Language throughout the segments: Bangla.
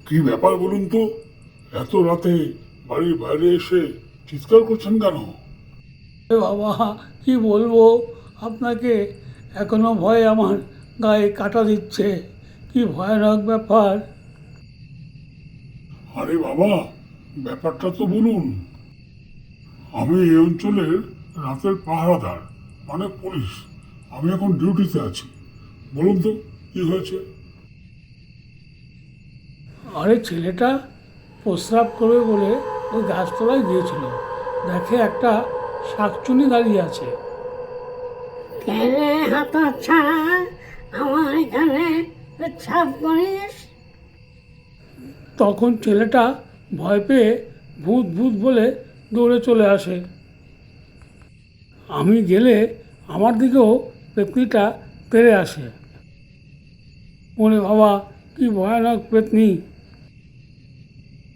কি ব্যাপার বলুন তো? এত রাতে বাড়ির বাইরে এসে চিৎকার করছেন কেন? এ বাবা, কি বলবো আপনাকে, এখনো ভয় আমার গায়ে কাটা দিচ্ছে। কি ভয়ানক ব্যাপার। আরে বাবা, ব্যাপারটা তো বলুন। আমি এই অঞ্চলের রাতের পাহারাদার, মানে পুলিশ। আমি এখন ডিউটিতে আছি। বলুন তো, কি হয়েছে? আরে ছেলেটা প্রস্রাব করবে বলে ওই গাছতলায় গিয়েছিল, দেখে একটা শাকচুনি দাঁড়িয়ে আছে। কেনে হাত ছাড়া আমার এখানে পেচ্ছাপ করিস? তখন ছেলেটা ভয় পেয়ে ভূত ভূত বলে দৌড়ে চলে আসে। আমি গেলে আমার দিকেও পেতনিটা তেড়ে আসে। ওরে বাবা, কি ভয়ানক পেতনি!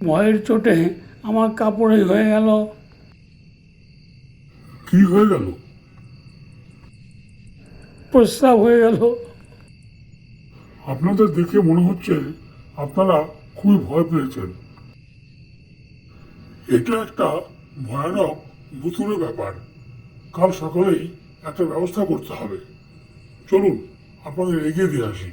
ভয়ের চোটে আমার কাপড়ে হয়ে গেল। কি হয়ে গেল? প্রস্রাব হয়ে গেল। আপনাদের দেখে মনে হচ্ছে আপনারা খুবই ভয় পেয়েছেন। এটা একটা ভয়ানক ভুতুড়ে ব্যাপার। কাল সকালেই একটা ব্যবস্থা করতে হবে। চলুন, আপনাদের এগিয়ে দিয়ে আসি।